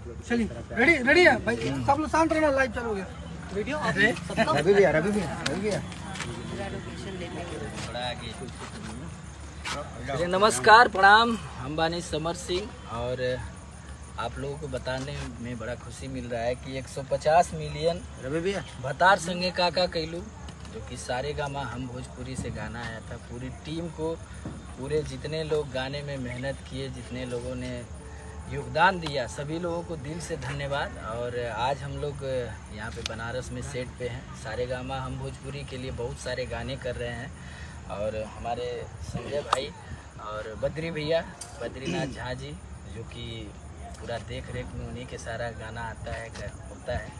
चलिए ready ready है भाई, सब लोग शांत रहना, लाइव चलोगे वीडियो। रवि भैया नमस्कार, प्रणाम। हम बानी समर सिंह और आप लोगों को बताने में बड़ा खुशी मिल रहा है कि 150 मिलियन रवि भैया भतार संगे काका कैलू, जो कि सारे गामा हम भोजपुरी से गाना आया था। पूरी टीम को, पूरे जितने लोग गाने में मेहनत किए, जितने लोगों ने योगदान दिया, सभी लोगों को दिल से धन्यवाद। और आज हम लोग यहाँ पे बनारस में सेट पे हैं। सारे गामा हम भोजपुरी के लिए बहुत सारे गाने कर रहे हैं और हमारे संजय भाई और बद्री भैया, बद्रीनाथ झा जी, जो कि पूरा देख रेख में उन्हीं के सारा गाना आता है, होता है।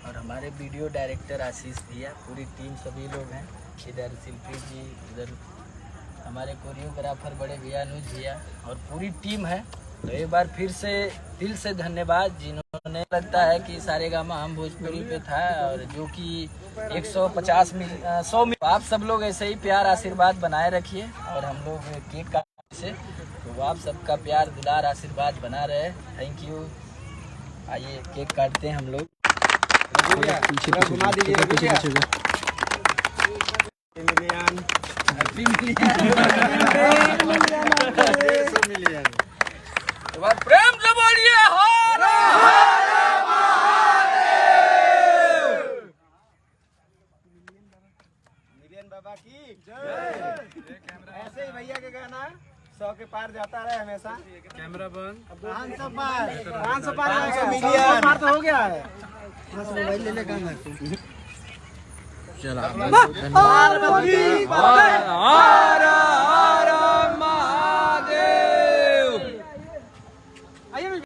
और हमारे वीडियो डायरेक्टर आशीष भैया, पूरी टीम सभी लोग हैं। इधर शिल्पी जी, उधर हमारे कोरियोग्राफर बड़े भैया अनुज भैया और पूरी टीम है। तो एक बार फिर से दिल से धन्यवाद, जिन्होंने लगता है कि सारे गामा हम भोजपुरी पे था और जो कि 150 मिलियन 100 मिलियन। आप सब लोग ऐसे ही प्यार आशीर्वाद बनाए रखिए और हम लोग केक काटने से, तो आप सबका प्यार दुलार आशीर्वाद बना रहे। Thank you. आइए केक काटते हैं हम लोग। घुमा दीजिए प्रेम से बोलिए मिलियन बाबा की जय। ऐसे ही भैया के गाना 100 के पार जाता रहे हमेशा। कैमरा बंद। 500 मिलियन तो हो गया है। मोबाइल ले ले गाना चला।